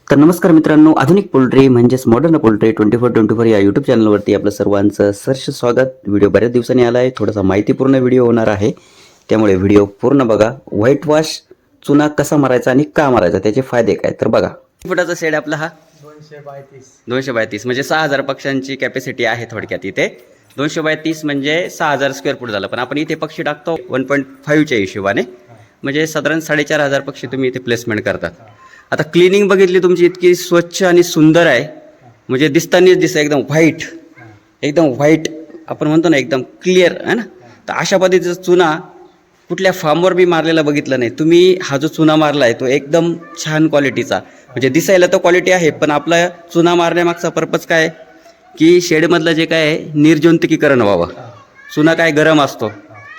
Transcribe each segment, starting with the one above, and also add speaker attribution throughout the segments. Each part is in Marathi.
Speaker 1: तर नमस्कार मित्रांनो, आधुनिक पोल्ट्री म्हणजेच मॉडर्न पोल्ट्री 24/24 या यूट्यूब चॅनलवरती आपलं सर्वांचं सहर्ष स्वागत. व्हिडिओ बऱ्याच दिवसांनी आला आहे, थोडासा माहितीपूर्ण व्हिडिओ होणार आहे, त्यामुळे व्हिडिओ पूर्ण बघा. व्हाईट वॉश चुना कसा मारायचा आणि का मारायचा, त्याचे फायदे काय, तर बघा. फुटाचा शेड आपला हा 232 म्हणजे 6000 पक्ष्यांची कॅपॅसिटी आहे थोडक्यात. इथे 232 म्हणजे 6000 स्क्वेअर फूट झालं, पण आपण इथे पक्षी टाकतो 1.5च्या हिशोबाने, म्हणजे साधारण 4500 पक्षी तुम्ही इथे प्लेसमेंट करतात. आता क्लिनिंग बघितली तुमची, इतकी स्वच्छ आणि सुंदर आहे, म्हणजे दिसतानाच दिसतं एकदम व्हाईट आपण म्हणतो ना, एकदम क्लिअर आहे ना. तर अशा पद्धतीचा चुना कुठल्या फार्मवर बी मारलेला बघितला नाही तुम्ही. हा जो चुना मारला आहे तो एकदम छान क्वालिटीचा, म्हणजे दिसायला तर क्वालिटी आहे, पण आपला चुना मारण्यामागचा पर्पज काय, की शेडमधलं जे काय आहे निर्जंतुकीकरण व्हावं. चुना काय गरम असतो,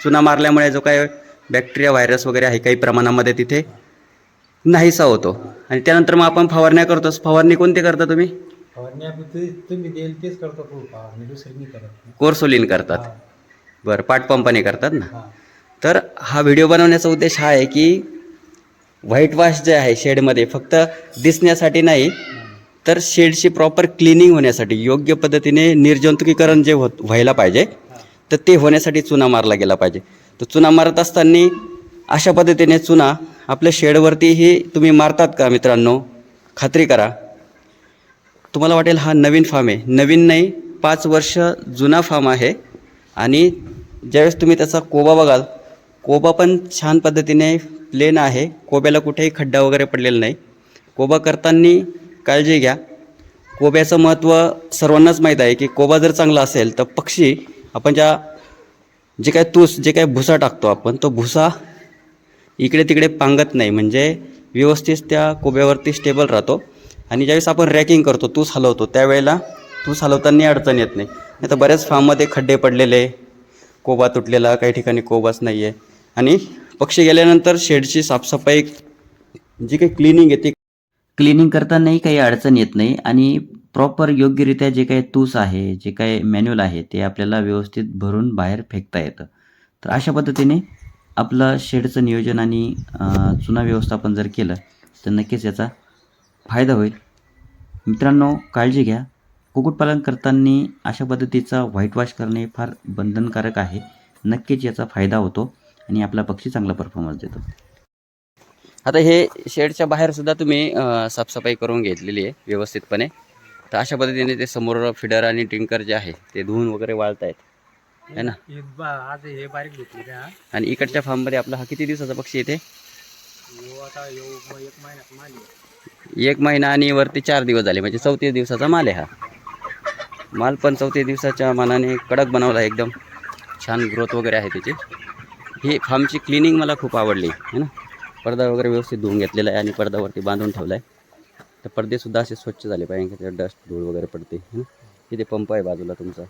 Speaker 1: चुना मारल्यामुळे जो काय बॅक्टेरिया व्हायरस वगैरे आहे काही प्रमाणामध्ये तिथे नाहीसा होतो. आणि त्यानंतर मग आपण फवारण्या करतोच. फवारणी कोणती करता तुम्ही?
Speaker 2: तुम्ही देईल तेच करतो फवारणी, दुसरी नाही करत.
Speaker 1: कोर्सोलिन करतात. बरं, पाट पंपाने करतात ना.
Speaker 2: हा.
Speaker 1: तर हा व्हिडिओ बनवण्याचा उद्देश हा आहे की व्हाईट वॉश जे आहे शेडमध्ये फक्त दिसण्यासाठी नाही, तर शेडची प्रॉपर क्लिनिंग होण्यासाठी, योग्य पद्धतीने निर्जंतुकीकरण जे व्हायला पाहिजे, तर ते होण्यासाठी चुना मारला गेला पाहिजे. तर चुना मारत असताना अशा पद्धतीने चुना आपल्या शेडवरतीही तुम्ही मारतात का मित्रांनो? खात्री करा. तुम्हाला वाटेल हा नवीन फार्म आहे. नवीन नाही, 5 वर्ष जुना फार्म आहे. आणि ज्यावेळेस तुम्ही त्याचा कोबा बघाल, कोबा पण छान पद्धतीने प्लेन आहे, कोब्याला कुठेही खड्डा वगैरे पडलेला नाही. कोबा करताना काळजी घ्या. कोब्याचं महत्त्व सर्वांनाच माहीत आहे की कोबा जर चांगला असेल तर पक्षी आपण जे काय भुसा टाकतो आपण, तो भुसा इकडे तिकडे पांगत नाही, म्हणजे व्यवस्थित त्या कोब्यावरती स्टेबल राहतो. आणि ज्यावेळेस आपण रॅकिंग करतो, तूस हलवतो, त्यावेळेला तूस हलवताना अडचण येत नाही. नाही तर बऱ्याच फार्ममध्ये खड्डे पडलेले, कोबा तुटलेला, काही ठिकाणी कोबाच नाही आहे. आणि पक्षी गेल्यानंतर शेडची साफसफाई जी काही क्लिनिंग आहे ती क्लिनिंग करतानाही काही अडचण येत नाही. आणि प्रॉपर योग्यरित्या जे काही तूस आहे, जे काही मॅन्युअल आहे, ते आपल्याला व्यवस्थित भरून बाहेर फेकता येतं. तर अशा पद्धतीने आपलं शेडचं नियोजन आणि चुना व्यवस्थापन जर केलं तर नक्कीच याचा फायदा होईल. मित्रांनो, काळजी घ्या. कुक्कुटपालन करताना अशा पद्धतीचा व्हाईट वॉश करणे फार बंधनकारक आहे. नक्कीच याचा फायदा होतो आणि आपला पक्षी चांगला परफॉर्मन्स देतो. आता हे शेडच्या बाहेरसुद्धा तुम्ही साफसफाई करून घेतलेली आहे व्यवस्थितपणे. तर अशा पद्धतीने ते समोर फिडर आणि टिंकर जे आहे ते धुवून वगैरे वाळत आहेत, है ना.
Speaker 2: आज हे बारीक घेतली.
Speaker 1: आणि इकडच्या फार्ममध्ये आपला हा किती दिवसाचा पक्षी येते?
Speaker 2: आता 1 महिन्यात माली.
Speaker 1: 1 महिना आणि वरती 4 दिवस झाले, म्हणजे 34 दिवसाचा माल आहे हा. माल पण 34 दिवसाच्या मानाने कडक बनवला आहे, एकदम छान ग्रोथ वगैरे आहे त्याची. ही फार्मची क्लिनिंग मला खूप आवडली, है ना. पडदा वगैरे व्यवस्थित धुवून घेतलेला आहे आणि पडद्यावरती बांधून ठेवला आहे. तर पडदेसुद्धा असे स्वच्छ झाले पाहिजे, डस्ट धूळ वगैरे पडते, है ना. तिथे पंप आहे बाजूला तुमचा.